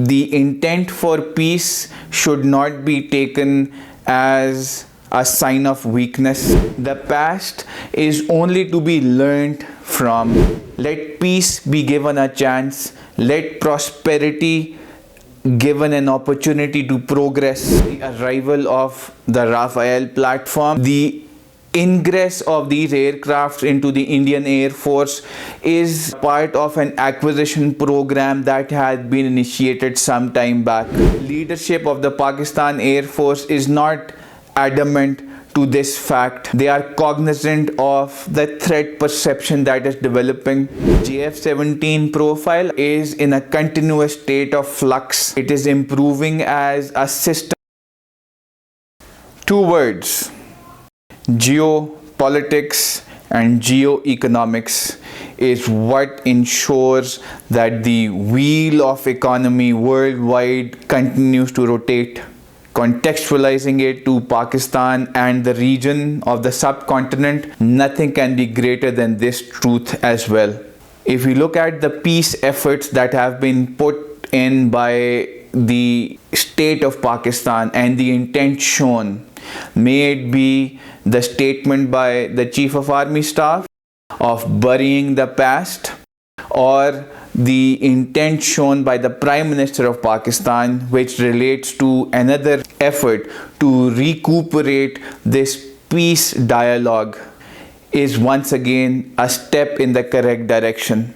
the intent for peace should not be taken as a sign of weakness. The past is only to be learned from. Let peace be given a chance. Let prosperity given an opportunity to progress. The arrival of the Rafale platform, the ingress of these aircrafts into the Indian Air Force is part of an acquisition program that had been initiated some time back. Leadership of the Pakistan Air Force is not adamant to this fact. They are cognizant of the threat perception that is developing. JF-17 profile is in a continuous state of flux. It is improving as a system. Two words: geopolitics and geoeconomics is what ensures that the wheel of economy worldwide continues to rotate. Contextualizing it to Pakistan and the region of the subcontinent, nothing can be greater than this truth as well. If we look at the peace efforts that have been put in by the state of Pakistan and the intent shown, may it be the statement by the Chief of Army Staff of burying the past, or the intent shown by the Prime Minister of Pakistan, which relates to another effort to recuperate this peace dialogue, is once again a step in the correct direction.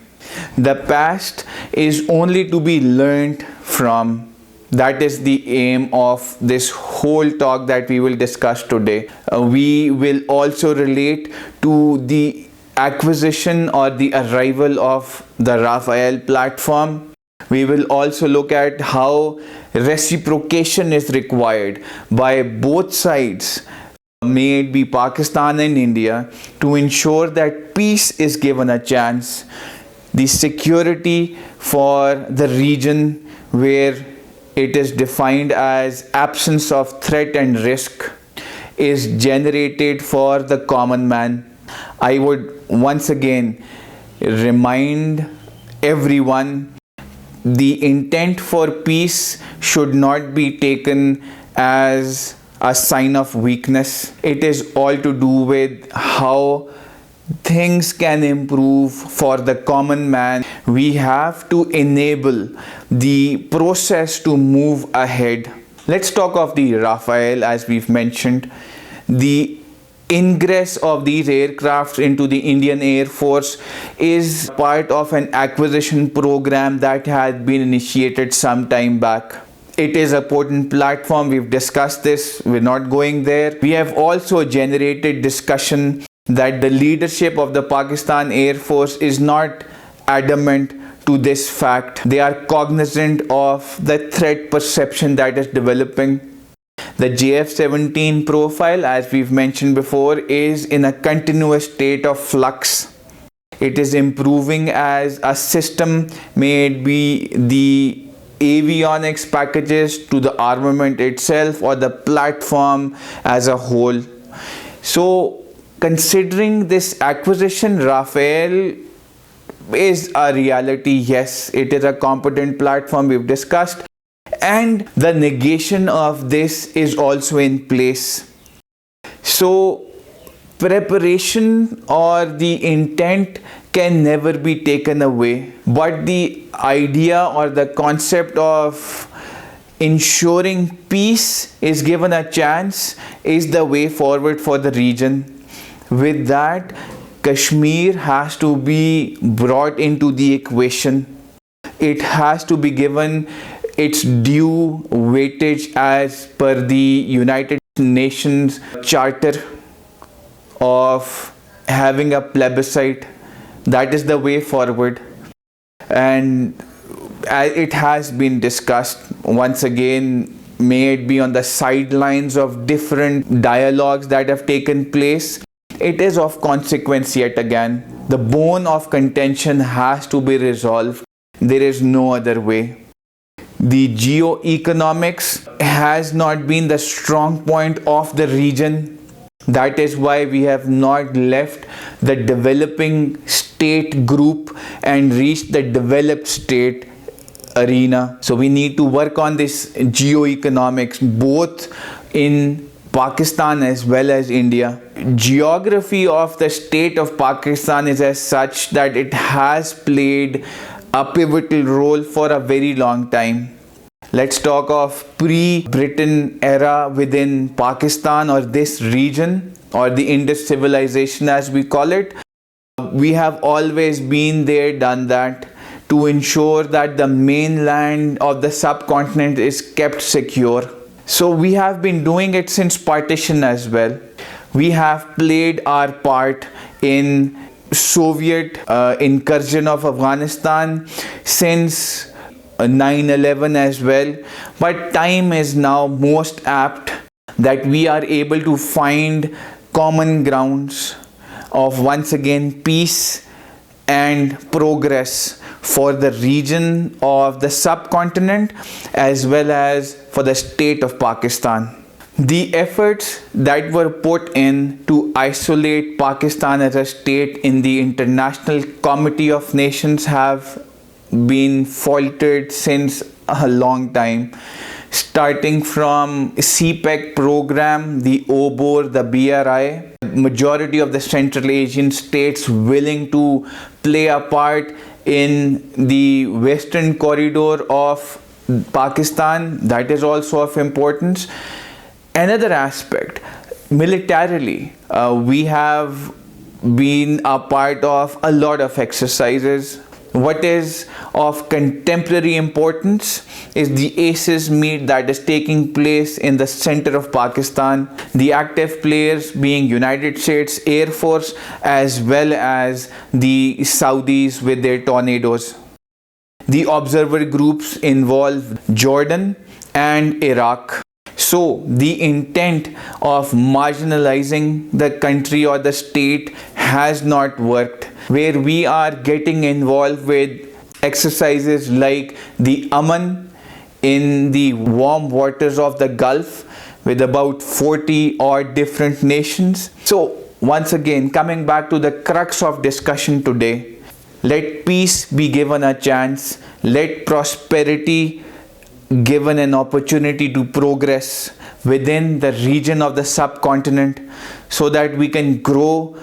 The past is only to be learned from. That is the aim of this whole talk that we will discuss today. We will also relate to the acquisition or the arrival of the Rafale platform. We will also look at how reciprocation is required by both sides, may it be Pakistan and India, to ensure that peace is given a chance. The security for the region, where it is defined as absence of threat and risk, is generated for the common man. I would once again remind everyone, the intent for peace should not be taken as a sign of weakness. It is all to do with how things can improve for the common man. We have to enable the process to move ahead. Let's talk of the Rafale. As we've mentioned, the ingress of these aircrafts into the Indian Air Force is part of an acquisition program that had been initiated some time back. It is a potent platform. We've discussed this. We're not going there. We have also generated discussion that the leadership of the Pakistan Air Force is not adamant to this fact. They are cognizant of the threat perception that is developing. The JF-17 profile, as we've mentioned before, is in a continuous state of flux. It is improving as a system, may it be the avionics packages to the armament itself or the platform as a whole. So, considering this acquisition, Rafale is a reality. Yes, it is a competent platform, we've discussed, and the negation of this is also in place. So preparation or the intent can never be taken away, but the idea or the concept of ensuring peace is given a chance is the way forward for the region. With that, Kashmir has to be brought into the equation. It has to be given its due weightage as per the United Nations Charter of having a plebiscite. That is the way forward. And it has been discussed once again, may it be on the sidelines of different dialogues that have taken place. It is of consequence yet again. The bone of contention has to be resolved. There is no other way. The geoeconomics has not been the strong point of the region. That is why we have not left the developing state group and reached the developed state. arena. So we need to work on this geo-economics both in Pakistan as well as India. Geography of the state of Pakistan is as such that it has played a pivotal role for a very long time. Let's talk of pre-Britain era within Pakistan, or this region, or the Indus civilization as we call it. We have always been there, done that, to ensure that the mainland of the subcontinent is kept secure. So we have been doing it since partition as well. We have played our part in Soviet incursion of Afghanistan since 9/11 as well, but time is now most apt that we are able to find common grounds of once again peace and progress for the region of the subcontinent as well as for the state of Pakistan. The efforts that were put in to isolate Pakistan as a state in the International Committee of Nations have been faltered since a long time, starting from CPEC program, the OBOR, the BRI. Majority of the Central Asian states willing to play a part in the western corridor of Pakistan, that is also of importance. Another aspect, militarily, we have been a part of a lot of exercises. What is of contemporary importance is the ACES meet that is taking place in the center of Pakistan. The active players being United States Air Force as well as the Saudis with their Tornadoes. The observer groups involve Jordan and Iraq. So the intent of marginalizing the country or the state has not worked, where we are getting involved with exercises like the Aman in the warm waters of the Gulf with about 40 odd different nations. So once again, coming back to the crux of discussion today, let peace be given a chance, let prosperity given an opportunity to progress within the region of the subcontinent so that we can grow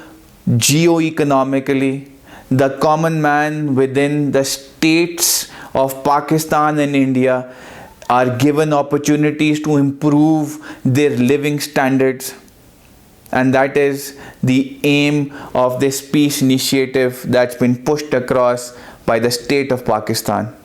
geo-economically. The common man within the states of Pakistan and India are given opportunities to improve their living standards, and that is the aim of this peace initiative that's been pushed across by the state of Pakistan.